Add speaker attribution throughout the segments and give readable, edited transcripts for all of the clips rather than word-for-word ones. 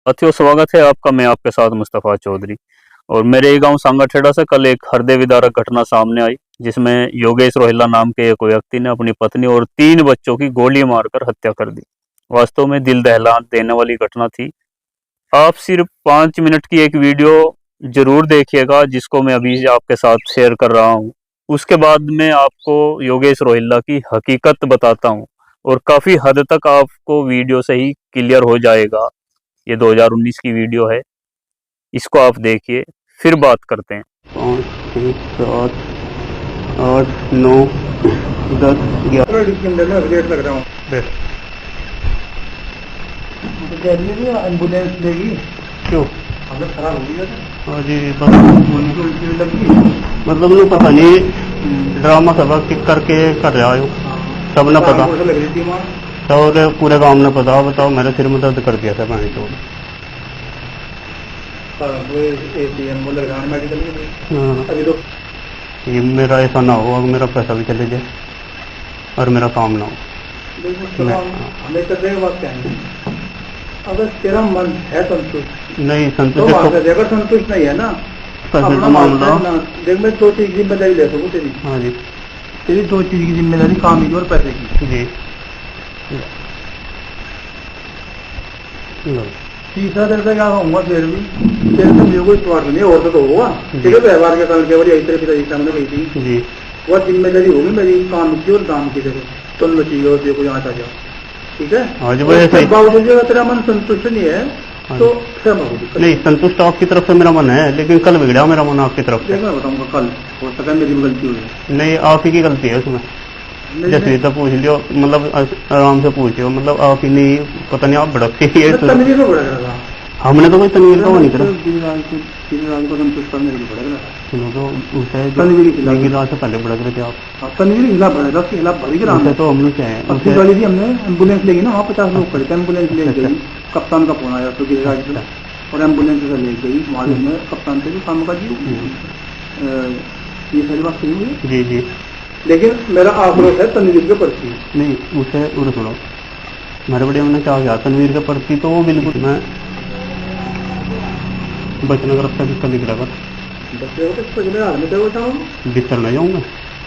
Speaker 1: साथियों, स्वागत है आपका। मैं आपके साथ मुस्तफ़ा चौधरी। और मेरे गांव सांगाठेड़ा से कल एक हृदय विदारक घटना सामने आई, जिसमें योगेश रोहिल्ला नाम के एक व्यक्ति ने अपनी पत्नी और 3 बच्चों की गोली मारकर हत्या कर दी। वास्तव में दिल दहला देने वाली घटना थी। आप सिर्फ 5 मिनट की एक वीडियो जरूर देखिएगा, जिसको मैं अभी आपके साथ शेयर कर रहा हूँ। उसके बाद मैं आपको योगेश रोहिल्ला की हकीकत बताता हूँ और काफी हद तक आपको वीडियो से ही क्लियर हो जाएगा। ये 2019 की वीडियो है, इसको आप देखिए, फिर बात करते हैं।
Speaker 2: 5, 6, 7, 8, 9, 10, 11
Speaker 3: लग रहा हूँ। एम्बुलेंस लेगी
Speaker 2: क्यों?
Speaker 3: हालत खराब हो गई है।
Speaker 2: हाँ जी, मतलब नहीं पता नहीं, ड्रामा सब किक करके कर रहा हूँ, सब न पता,
Speaker 3: लग रही थी वहाँ।
Speaker 2: तो पूरे गांव ने पता। बताओ, मेरे सिर में दर्द कर दिया था मैंने तो।
Speaker 3: वो लग रहा है मेडिकल में। अभी तो
Speaker 2: ये मेरा ऐसा ना हो, अगर मेरा पैसा भी चले जाए और मेरा काम ना हो।
Speaker 3: हमें कर देगा बात क्या है। अगर तेरा मन है संतुष्ट,
Speaker 2: नहीं
Speaker 3: तो
Speaker 2: संतुष्ट,
Speaker 3: अगर संतुष्ट नहीं है ना,
Speaker 2: पैसे का मामला।
Speaker 3: देख, मैं 2 चीज की जिम्मेदारी ले सकूँ तेरी।
Speaker 2: हाँ जी,
Speaker 3: तेरी 2 चीज की जिम्मेदारी, काम की और पैसे की।
Speaker 2: जी।
Speaker 3: तीसरा तेरे से क्या कहूँगा, फिर भी तेरे से मुझे कोई स्वार्थ नहीं है, और तो होगा। ठीक है, व्यवहार के कारण केवल यही तरह पिताजी सामने गई थी
Speaker 2: जी,
Speaker 3: वह जिम्मेदारी होगी मेरी, काम की और दाम की जगह तुम चाहिए और कोई यहाँ आ जाओ। ठीक है,
Speaker 2: हाँ जी, वैसे ही।
Speaker 3: बावजूद अगर तेरा मन संतुष्ट नहीं है तो
Speaker 2: नहीं, संतुष्ट आपकी तरफ से मेरा मन है, लेकिन कल बिगड़ा मेरा मन आपकी तरफ से।
Speaker 3: मैं बताऊंगा कल, हो सका मेरी गलती हुई है।
Speaker 2: नहीं, आप ही की गलती है उसमें। जैसे तो पूछ लियो, मतलब आराम से पूछियो, मतलब आप ही नहीं, पता नहीं आप भड़कती है।
Speaker 3: तनवीर में भड़क रहा था,
Speaker 2: हमने तो कोई तनवीर का वो नहीं करा।
Speaker 3: दिन को संतुष्ट करने के लिए भड़क रहा था।
Speaker 2: तो उसे
Speaker 3: तनवीर के खिलाफ,
Speaker 2: रात से पहले भड़क रहे थे आप।
Speaker 3: तनवीर के खिलाफ भड़क, उसके खिलाफ भड़क रहा
Speaker 2: उसे तो हम लोग क्या है,
Speaker 3: अपनी गाड़ी थी, हमने एम्बुलेंस लेगी ना, वहाँ 50 लोग खड़े थे, एम्बुलेंस ले गई। कप्तान का फोन आया तो गिरिराज से, और एम्बुलेंस से ले गई। वहाँ में कप्तान से भी काम का जी, ये सारी बात सही हुई।
Speaker 2: जी जी,
Speaker 3: लेकिन मेरा आक्रोश है तनवीर के प्रति।
Speaker 2: नहीं, उसे उड़ सुनो, मेरे बड़े हमने क्या किया तनवीर के प्रति, तो वो बिल्कुल मैं बचने का रास्ता किसका निकला कर बिस्तर नहीं जाऊंगा,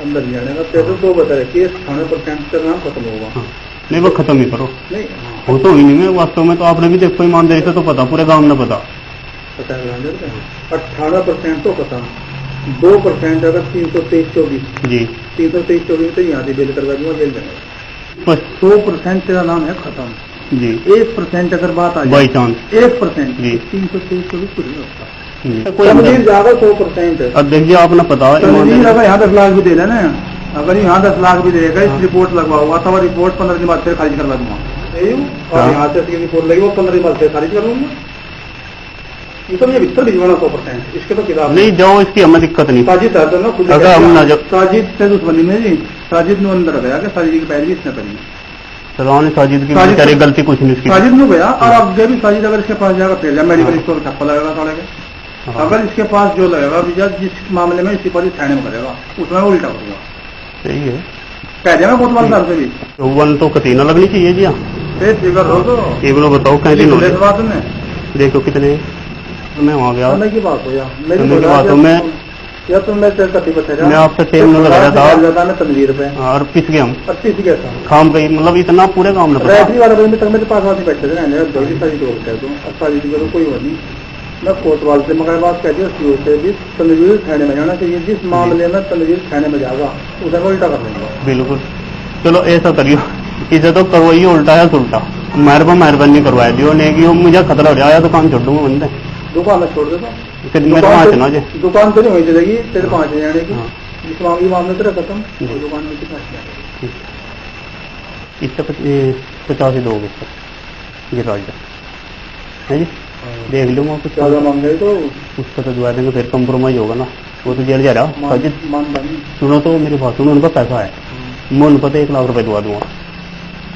Speaker 3: अंदर नहीं आने का। पैसे तो बता रहे केस 100% का नाम खत्म होगा।
Speaker 2: हाँ। नहीं, वो खत्म ही करो।
Speaker 3: नहीं,
Speaker 2: वो तो ही नहीं है वास्तव में। तो आपने भी देखो, ईमानदारी से तो पता, पूरे गांव ने पता।
Speaker 3: 18% तो खत्म, 2% अगर 323-24
Speaker 2: जी,
Speaker 3: 323-24 तो यहाँ से बेल करवा दूंगा, जेल जाएगा।
Speaker 2: बस
Speaker 3: 100% तेरा नाम है खत्म।
Speaker 2: जी,
Speaker 3: 1% अगर बात आ जाए,
Speaker 2: बाई चांस
Speaker 3: 1%
Speaker 2: जी,
Speaker 3: 323-24 कुछ नहीं होता।
Speaker 2: कोई अंदर
Speaker 3: ज्यादा 100% है।
Speaker 2: अब देखिए, आपने पता
Speaker 3: अगर यहाँ 10 लाख भी दे देना, अगर यहाँ 10 लाख भी देगा, इस रिपोर्ट लगवा हुआ तो रिपोर्ट 15 दिन बाद फिर खारिज करवा दूंगा। और यहाँ से रिपोर्ट लगी, वो 15 दिन बाद फिर खारिज कर लूंगा। ये तो मुझे भीतर भिजवाना 100%, इसके तो किताब
Speaker 2: नहीं जाओ, इसकी हमें दिक्कत नहीं।
Speaker 3: साजिद है ना खुद,
Speaker 2: अगर हम ना जब
Speaker 3: साजिद से दुश्मनी में जी, साजिद ने अंदर गया कि साजिद की पैरवी इसने करी।
Speaker 2: सलाम साजिद की बेचारी गलती कुछ नहीं उसकी।
Speaker 3: साजिद में गया, और अब भी साजिद अगर इसके पास जाएगा फिर मेडिकल स्टोर ठप्पा लगेगा साढ़े के। अगर इसके पास जो लगेगा विजय, जिस मामले में इसी पर थाने में करेगा, उसमें उल्टा करूंगा।
Speaker 2: सही है,
Speaker 3: कह दिया मैं कोतवाल साहब से भी।
Speaker 2: तो वन तो कती न लगनी चाहिए जी। हाँ,
Speaker 3: फिगर हो तो
Speaker 2: एक लोग बताओ कहीं दिन
Speaker 3: इस बात में
Speaker 2: देखो कितने मैं वहाँ गया,
Speaker 3: समय की बात हो या
Speaker 2: समय की बात हो, मैं
Speaker 3: या तो मैं बता
Speaker 2: मैं आपसे 3 मिनट लगाया था
Speaker 3: तनवीर पे,
Speaker 2: और पिस गया हूँ
Speaker 3: 25 कैसा
Speaker 2: काम गई, मतलब इतना पूरे काम में
Speaker 3: रैफरी वाले बजे तक मेरे पास आके बैठे थे ना, जल्दी सारी तोड़ कर दूँ, सारी करो कोई वो नहीं। मैं कोतवाल से मगर बात कहती हूँ से भी तनवीर थाने में जाना चाहिए। जिस मामले में तनवीर थाने में जाएगा उसे उल्टा कर देंगे।
Speaker 2: बिल्कुल, चलो ऐसा करियो, इसे तो करवाइए उल्टा है उल्टा, मेहरबानी करवाया दियो, नहीं कि मुझे खतरा हो जाए तो काम छोड़ दूंगा बंदे।
Speaker 3: दुकान में छोड़ देता,
Speaker 2: मेरे वहाँ चला जाए,
Speaker 3: दुकान तो नहीं वही चलेगी, तेरे 5 जाने की। जिस मामले तेरा खत्म, दुकान में कितना
Speaker 2: इससे 50 दोगे गिराज है जी, देख लूंगा कुछ
Speaker 3: ज्यादा मांग गए तो
Speaker 2: उसका तो दुआ देंगे, फिर कम्प्रोमाइज होगा ना, वो तो जेल जा रहा।
Speaker 3: मान
Speaker 2: सुनो तो मेरी बात सुनो, उनका पैसा है, मैं उनको तो 1 लाख रुपए दुआ दूंगा,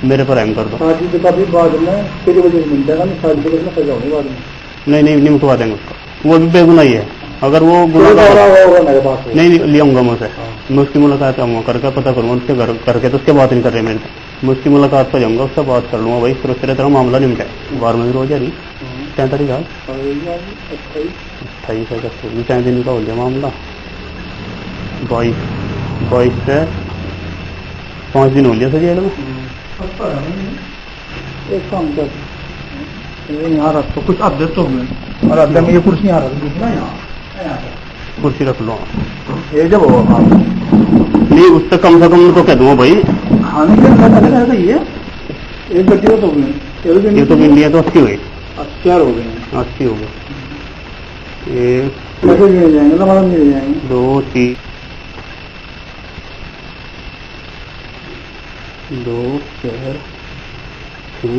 Speaker 2: मेरे पर रहम कर दो।
Speaker 3: साजिद का भी बाद में किसी वजह से मिल जाएगा, साजिद को सजा होगी बाद में।
Speaker 2: नहीं नहीं, निपटवा देंगे उसका, वो भी बेगुनाही है। अगर वो नहीं ले आऊंगा मैं उसे, मैं उसकी मुलाकात आऊंगा करके पता करूंगा उसके घर करके, तो उसके बात नहीं कर रहे मेरे से, मैं उसकी मुलाकात पर जाऊंगा, उससे बात कर लूंगा भाई, फिर तेरा मामला निपटा है, बार में भी रोज आ रही क्या तारीख आज?
Speaker 3: 28
Speaker 2: 28 अगस्त 4 दिन का हो गया मामला। 22 से 5 दिन हो गया सर जेल में।
Speaker 3: एक काम कर, यहाँ रख तो कुछ अध्यक्ष हो गए और अध्यक्ष में ये कुर्सी यहाँ रख दी ना, यहाँ
Speaker 2: कुर्सी रख लो।
Speaker 3: ये जब होगा
Speaker 2: नहीं उससे कम से कम तो कह दूंगा भाई,
Speaker 3: खाने के लिए सही है। एक बच्चे तो हो गए,
Speaker 2: ये तो इंडिया तो 80 हुई,
Speaker 3: 80 हो गए,
Speaker 2: 80 हो गए। 1
Speaker 3: कैसे मिल जाएंगे, हमारा मिल जाएंगे
Speaker 2: 2 3 2 4 6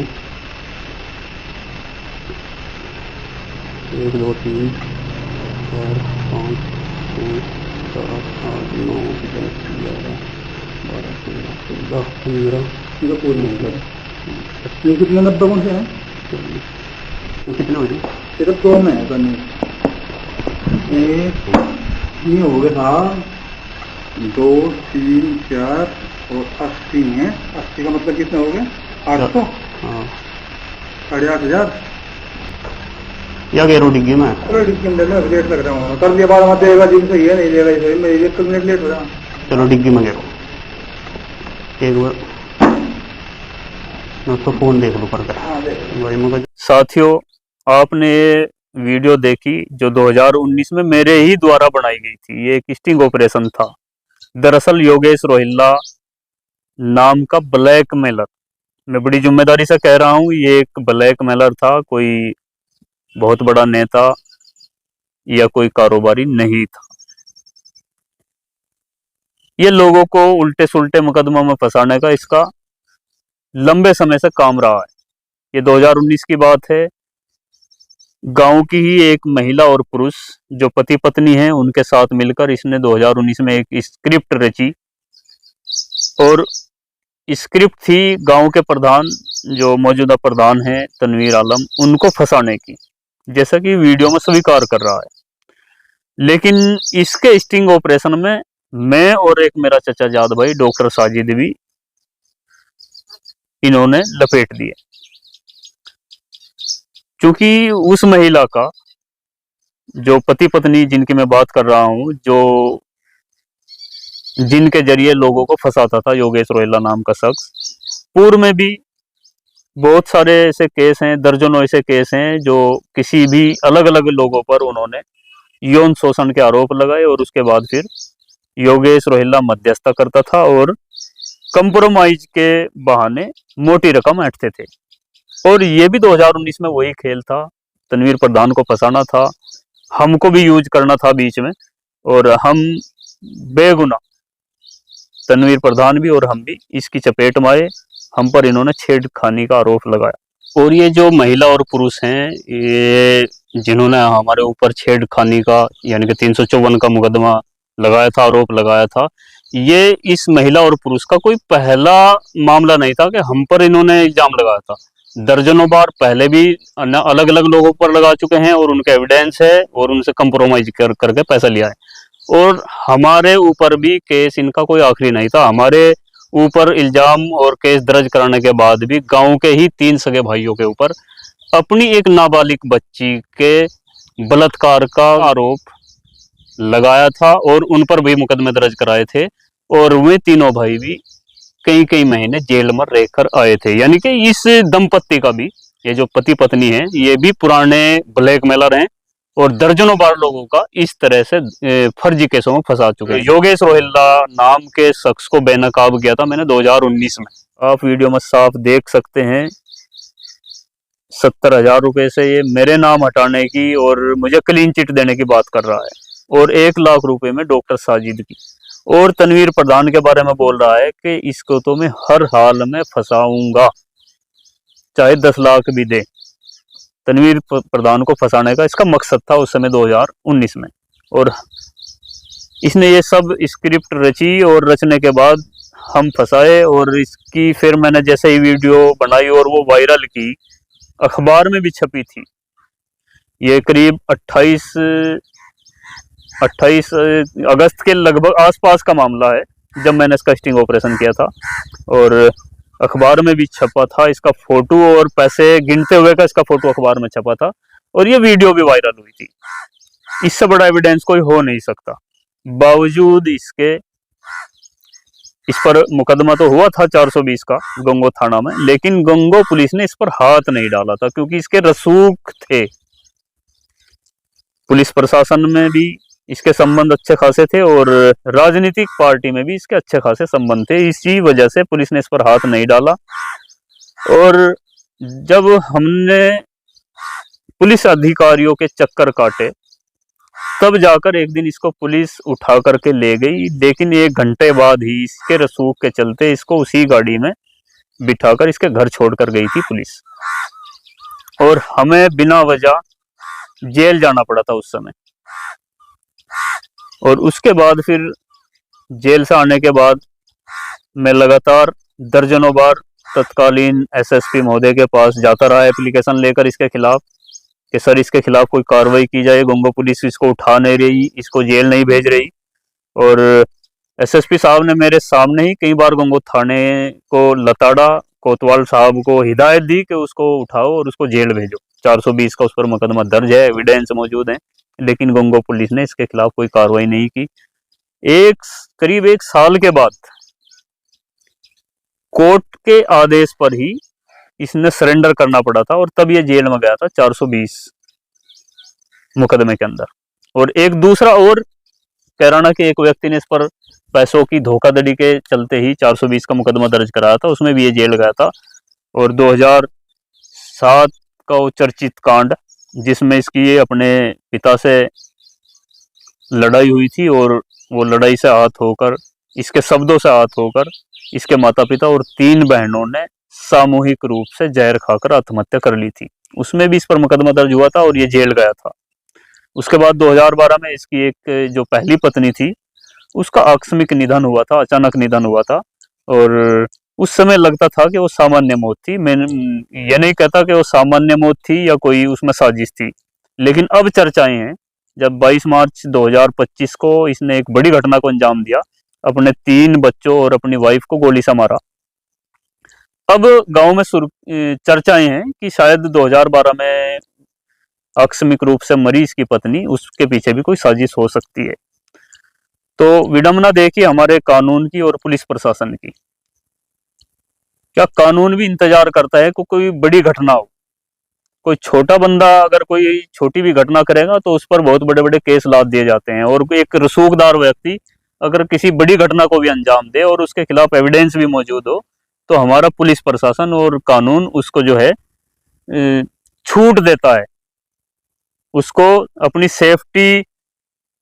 Speaker 2: 1 2 3 4 5 6 7 8 9 10 11 12 13 14 15
Speaker 3: इनको पूरी नहीं कर। ये कितने 90 कौन से हैं?
Speaker 2: कितने हो गए?
Speaker 3: सिर्फ 2 में है करने। एक ये हो गया था 2 3 4 और 80 है। 80 का मतलब कितने हो गए? 800,
Speaker 2: हाँ
Speaker 3: 8,500।
Speaker 2: या गैरो डिग्गी में
Speaker 3: लेट लग रहा हूँ, कर दिया बाद में देगा जी सही है, नहीं देगा सही, मैं 1 मिनट लेट हो रहा हूँ।
Speaker 2: चलो डिग्गी में गैरो एक बार मैं उसको फोन देख लूँ करके भाई मुझे।
Speaker 1: साथियों, आपने ये वीडियो देखी जो 2019 में मेरे ही द्वारा बनाई गई थी। ये एक स्टिंग ऑपरेशन था। दरअसल योगेश रोहिल्ला नाम का ब्लैकमेलर, मैं बड़ी जिम्मेदारी से कह रहा हूँ, ये एक ब्लैकमेलर था, कोई बहुत बड़ा नेता या कोई कारोबारी नहीं था। ये लोगों को उल्टे सुल्टे मुकदमों में फंसाने का इसका लंबे समय से काम रहा है। ये 2019 की बात है। गांव की ही एक महिला और पुरुष जो पति पत्नी हैं, उनके साथ मिलकर इसने 2019 में एक स्क्रिप्ट रची और स्क्रिप्ट थी गांव के प्रधान, जो मौजूदा प्रधान हैं तनवीर आलम, उनको फंसाने की, जैसा कि वीडियो में स्वीकार कर रहा है। लेकिन इसके स्टिंग ऑपरेशन में मैं और एक मेरा चचा जाद भाई डॉक्टर साजिद भी इन्होंने लपेट दिए। क्योंकि उस महिला का, जो पति पत्नी जिनकी मैं बात कर रहा हूं, जो जिनके जरिए लोगों को फंसाता था योगेश रोहिल्ला नाम का शख्स, पूर्व में भी बहुत सारे ऐसे केस हैं, दर्जनों ऐसे केस हैं जो किसी भी अलग अलग लोगों पर उन्होंने यौन शोषण के आरोप लगाए और उसके बाद फिर योगेश रोहिल्ला मध्यस्थता करता था और कंप्रोमाइज के बहाने मोटी रकम ऐंठते थे। और ये भी 2019 में वही खेल था, तनवीर प्रधान को फंसाना था, हमको भी यूज करना था बीच में, और हम बेगुनाह, तनवीर प्रधान भी और हम भी इसकी चपेट में आए। हम पर इन्होंने छेड़खानी का आरोप लगाया। और ये जो महिला और पुरुष हैं, ये जिन्होंने हमारे ऊपर छेड़खानी का यानी कि 354 का मुकदमा लगाया था, आरोप लगाया था, ये इस महिला और पुरुष का कोई पहला मामला नहीं था कि हम पर इन्होंने इल्जाम लगाया था। दर्जनों बार पहले भी अलग अलग लोगों पर लगा चुके हैं और उनका एविडेंस है और उनसे कंप्रोमाइज करके पैसा लिया है। और हमारे ऊपर भी केस इनका कोई आखिरी नहीं था। हमारे ऊपर इल्जाम और केस दर्ज कराने के बाद भी गांव के ही 3 सगे भाइयों के ऊपर अपनी एक नाबालिग बच्ची के बलात्कार का आरोप लगाया था और उन पर भी मुकदमे दर्ज कराए थे। और वे तीनों भाई भी कई कई महीने जेल में रहकर आए थे। यानी कि इस दंपत्ति का भी, ये जो पति पत्नी है, ये भी पुराने ब्लैकमेलर हैं और दर्जनों बार लोगों का इस तरह से फर्जी केसों में फंसा चुके हैं। योगेश रोहिल्ला नाम के शख्स को बेनकाब किया था मैंने 2019 में। आप वीडियो में साफ देख सकते हैं। 70,000 रुपए से ये मेरे नाम हटाने की और मुझे क्लीन चिट देने की बात कर रहा है, और 1 लाख रुपए में डॉक्टर साजिद की, और तनवीर प्रधान के बारे में बोल रहा है कि इसको तो मैं हर हाल में फंसाऊंगा, चाहे 10 लाख भी दे। तनवीर प्रधान को फंसाने का इसका मकसद था उस समय 2019 में। और इसने ये सब स्क्रिप्ट रची और रचने के बाद हम फंसाए। और इसकी फिर मैंने जैसे ही वीडियो बनाई और वो वायरल की, अखबार में भी छपी थी। ये करीब 28 अगस्त के लगभग आसपास का मामला है जब मैंने इसका स्टिंग ऑपरेशन किया था, और अखबार में भी छपा था। इसका फोटो और पैसे गिनते हुए का इसका फोटो अखबार में छपा था। और ये वीडियो भी वायरल हुई थी। इससे बड़ा एविडेंस कोई हो नहीं सकता। बावजूद इसके इस पर मुकदमा तो हुआ था 420 का गंगो थाना में, लेकिन गंगो पुलिस ने इस पर हाथ नहीं डाला था क्योंकि इसके रसूख थे। पुलिस प्रशासन में भी इसके संबंध अच्छे खासे थे और राजनीतिक पार्टी में भी इसके अच्छे खासे संबंध थे। इसी वजह से पुलिस ने इस पर हाथ नहीं डाला। और जब हमने पुलिस अधिकारियों के चक्कर काटे तब जाकर एक दिन इसको पुलिस उठा करके ले गई, लेकिन 1 घंटे बाद ही इसके रसूख के चलते इसको उसी गाड़ी में बिठाकर इसके घर छोड़कर गई थी पुलिस। और हमें बिना वजह जेल जाना पड़ा था उस समय। और उसके बाद फिर जेल से आने के बाद मैं लगातार दर्जनों बार तत्कालीन एसएसपी महोदय के पास जाता रहा एप्लीकेशन लेकर इसके खिलाफ कि सर इसके खिलाफ कोई कार्रवाई की जाए। गंगो पुलिस इसको उठा नहीं रही, इसको जेल नहीं भेज रही। और एसएसपी साहब ने मेरे सामने ही कई बार गंगो थाने को लताड़ा, कोतवाल साहब को हिदायत दी कि उसको उठाओ और उसको जेल भेजो। 420 का उस पर मुकदमा दर्ज है, एविडेंस मौजूद है, लेकिन गंगो पुलिस ने इसके खिलाफ कोई कार्रवाई नहीं की। करीब 1 साल के बाद कोर्ट के आदेश पर ही इसने सरेंडर करना पड़ा था और तब ये जेल में गया था 420 मुकदमे के अंदर। और एक दूसरा और कैराना के एक व्यक्ति ने इस पर पैसों की धोखाधड़ी के चलते ही 420 का मुकदमा दर्ज कराया था, उसमें भी ये जेल गया था। और 2007 का वो चर्चित कांड जिसमें इसकी ये अपने पिता से लड़ाई हुई थी और वो लड़ाई से आहत होकर, इसके शब्दों से आहत होकर इसके माता पिता और 3 बहनों ने सामूहिक रूप से जहर खाकर आत्महत्या कर ली थी। उसमें भी इस पर मुकदमा दर्ज हुआ था और ये जेल गया था। उसके बाद 2012 में इसकी एक जो पहली पत्नी थी उसका आकस्मिक निधन हुआ था, अचानक निधन हुआ था। और उस समय लगता था कि वो सामान्य मौत थी। मैं ये नहीं कहता कि वो सामान्य मौत थी या कोई उसमें साजिश थी, लेकिन अब चर्चाएं हैं जब 22 मार्च 2025 को इसने एक बड़ी घटना को अंजाम दिया, अपने 3 बच्चों और अपनी वाइफ को गोली से मारा। अब गांव में चर्चाएं हैं कि शायद 2012 में आकस्मिक रूप से मरी इसकी पत्नी, उसके पीछे भी कोई साजिश हो सकती है। तो विडंबना देखिए हमारे कानून की और पुलिस प्रशासन की। क्या कानून भी इंतजार करता है कि कोई बड़ी घटना हो? कोई छोटा बंदा अगर कोई छोटी भी घटना करेगा तो उस पर बहुत बड़े बड़े केस लाद दिए जाते हैं, और एक रसूखदार व्यक्ति अगर किसी बड़ी घटना को भी अंजाम दे और उसके खिलाफ एविडेंस भी मौजूद हो तो हमारा पुलिस प्रशासन और कानून उसको जो है छूट देता है, उसको अपनी सेफ्टी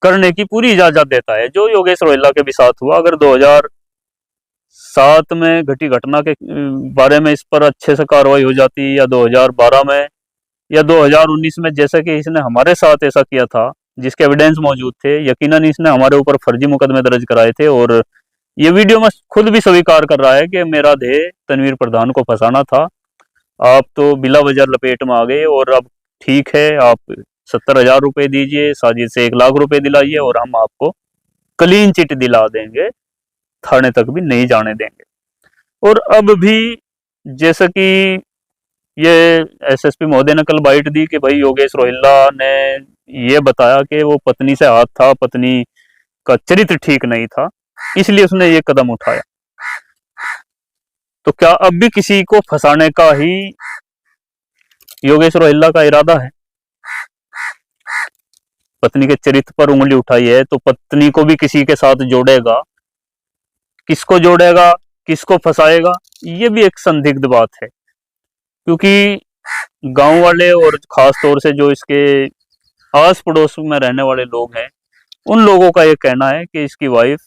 Speaker 1: करने की पूरी इजाजत देता है। जो योगेश रोहिल्ला के भी साथ हुआ, अगर 2007 में घटी घटना के बारे में इस पर अच्छे से कार्रवाई हो जाती, या 2012 में या 2019 में जैसा कि इसने हमारे साथ ऐसा किया था जिसके एविडेंस मौजूद थे, यकीनन इसने हमारे ऊपर फर्जी मुकदमे दर्ज कराए थे। और ये वीडियो में खुद भी स्वीकार कर रहा है कि मेरा ध्येय तनवीर प्रधान को फंसाना था। आप तो बिला वजह लपेट में आ गए और अब ठीक है, आप 70,000 रुपए दीजिए, साजिद से 1 लाख रुपए दिलाइए और हम आपको क्लीन चिट दिला देंगे, थाने तक भी नहीं जाने देंगे। और अब भी जैसा कि ये एसएसपी महोदय ने कल बाइट दी कि भाई योगेश रोहिल्ला ने ये बताया कि वो पत्नी से हाथ था, पत्नी का चरित्र ठीक नहीं था, इसलिए उसने ये कदम उठाया। तो क्या अब भी किसी को फंसाने का ही योगेश रोहिल्ला का इरादा है? पत्नी के चरित्र पर उंगली उठाई है तो पत्नी को भी किसी के साथ जोड़ेगा। किसको जोड़ेगा, किसको फंसाएगा, ये भी एक संदिग्ध बात है। क्योंकि गांव वाले और खास तौर से जो इसके आस पड़ोस में रहने वाले लोग हैं, उन लोगों का ये कहना है कि इसकी वाइफ,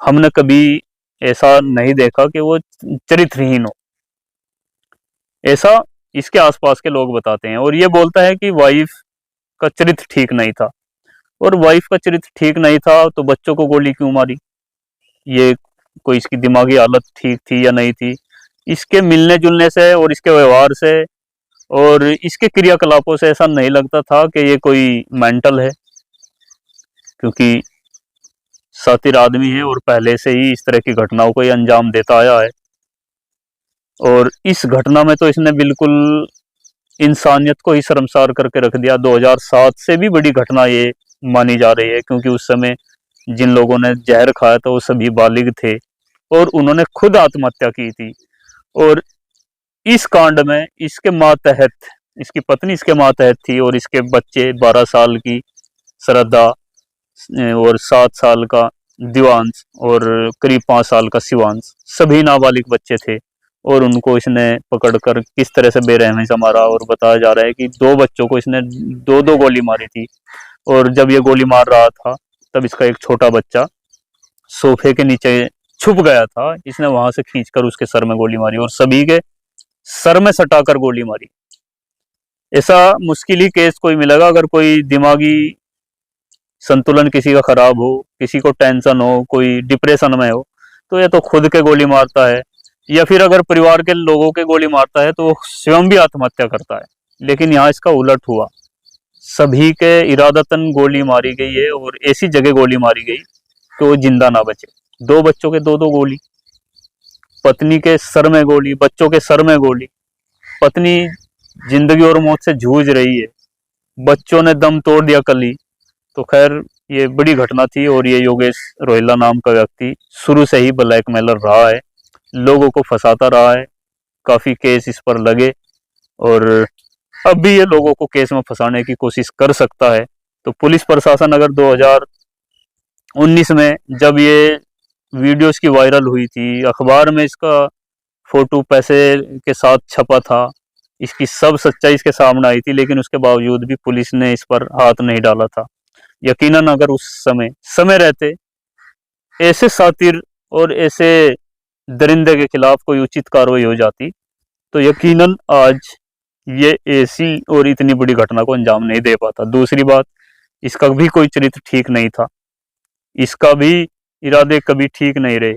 Speaker 1: हमने कभी ऐसा नहीं देखा कि वो चरित्रहीन हो, ऐसा इसके आसपास के लोग बताते हैं। और ये बोलता है कि वाइफ का चरित्र ठीक नहीं था, और वाइफ का चरित्र ठीक नहीं था तो बच्चों को गोली क्यों मारी? ये कोई इसकी दिमागी हालत ठीक थी या नहीं थी? इसके मिलने जुलने से और इसके व्यवहार से और इसके क्रियाकलापों से ऐसा नहीं लगता था कि ये कोई मेंटल है, क्योंकि सातिर आदमी है और पहले से ही इस तरह की घटनाओं को ये अंजाम देता आया है। और इस घटना में तो इसने बिल्कुल इंसानियत को ही शर्मसार करके रख दिया। 2007 से भी बड़ी घटना ये मानी जा रही है, क्योंकि उस समय जिन लोगों ने जहर खाया था वो सभी बालिग थे और उन्होंने खुद आत्महत्या की थी। और इस कांड में इसके मातहत, इसकी पत्नी इसके मातहत थी और इसके बच्चे 12 साल की श्रद्धा और 7 साल का दिवांश और करीब 5 साल का शिवांश, सभी नाबालिग बच्चे थे। और उनको इसने पकड़कर किस तरह से बेरहमी से मारा। और बताया जा रहा है कि 2 बच्चों को इसने 2-2 गोली मारी थी। और जब ये गोली मार रहा था तब इसका एक छोटा बच्चा सोफे के नीचे छुप गया था। इसने वहां से खींचकर उसके सर में गोली मारी और सभी के सर में सटाकर गोली मारी। ऐसा मुश्किल ही केस कोई मिलेगा, अगर कोई दिमागी संतुलन किसी का खराब हो, किसी को टेंशन हो, कोई डिप्रेशन में हो, तो या तो खुद के गोली मारता है, या फिर अगर परिवार के लोगों के गोली मारता है तो वो स्वयं भी आत्महत्या करता है। लेकिन यहाँ इसका उलट हुआ, सभी के इरादतन गोली मारी गई है और ऐसी जगह गोली मारी गई कि वो जिंदा ना बचे। 2 बच्चों के 2-2 गोली, पत्नी के सर में गोली, बच्चों के सर में गोली। पत्नी जिंदगी और मौत से जूझ रही है, बच्चों ने दम तोड़ दिया कल ही। तो खैर ये बड़ी घटना थी। और ये योगेश रोहिल्ला नाम का व्यक्ति शुरू से ही ब्लैकमेलर रहा है, लोगों को फंसाता रहा है, काफी केस इस पर लगे और अब भी ये लोगों को केस में फंसाने की कोशिश कर सकता है। तो पुलिस प्रशासन अगर 2019 में जब ये वीडियोस की वायरल हुई थी, अखबार में इसका फोटो पैसे के साथ छपा था, इसकी सब सच्चाई इसके सामने आई थी, लेकिन उसके बावजूद भी पुलिस ने इस पर हाथ नहीं डाला था। यकीनन अगर उस समय रहते ऐसे सातिर और ऐसे दरिंदे के खिलाफ कोई उचित कार्रवाई हो जाती तो यकीनन आज ये ऐसी और इतनी बड़ी घटना को अंजाम नहीं दे पाता। दूसरी बात, इसका भी कोई चरित्र ठीक नहीं था, इसका भी इरादे कभी ठीक नहीं रहे।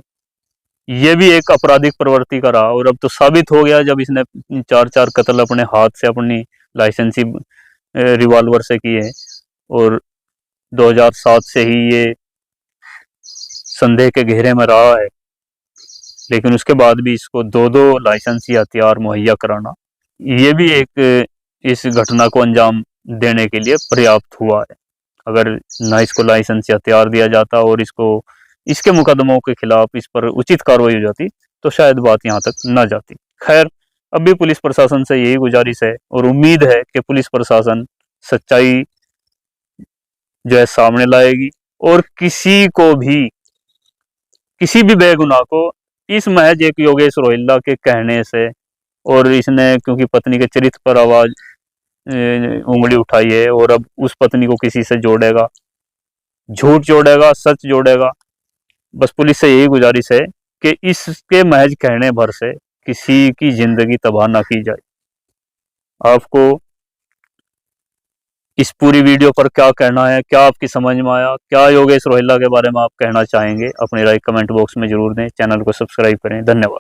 Speaker 1: ये भी एक आपराधिक प्रवृत्ति का रहा और अब तो साबित हो गया जब इसने 4-4 कत्ल अपने हाथ से अपनी लाइसेंसी रिवॉल्वर से किए। और 2007 से ही ये संदेह के घेरे में रहा है, लेकिन उसके बाद भी इसको 2-2 लाइसेंसी हथियार मुहैया कराना, ये भी एक इस घटना को अंजाम देने के लिए पर्याप्त हुआ है। अगर ना इसको लाइसेंसी हथियार दिया जाता और इसको इसके मुकदमों के खिलाफ इस पर उचित कार्रवाई हो जाती तो शायद बात यहाँ तक न जाती। खैर, अब भी पुलिस प्रशासन से यही गुजारिश है और उम्मीद है कि पुलिस प्रशासन सच्चाई जो है सामने लाएगी और किसी भी बेगुनाह को इस महज एक योगेश रोहिल्ला के कहने से, और इसने क्योंकि पत्नी के चरित्र पर आवाज उंगली उठाई है और अब उस पत्नी को किसी से जोड़ेगा, झूठ जोड़ेगा, सच जोड़ेगा। बस पुलिस से यही गुजारिश है कि इसके महज कहने भर से किसी की जिंदगी तबाह ना की जाए। आपको इस पूरी वीडियो पर क्या कहना है, क्या आपकी समझ में आया, क्या योगेश रोहिल्ला के बारे में आप कहना चाहेंगे, अपनी राय कमेंट बॉक्स में जरूर दें। चैनल को सब्सक्राइब करें। धन्यवाद।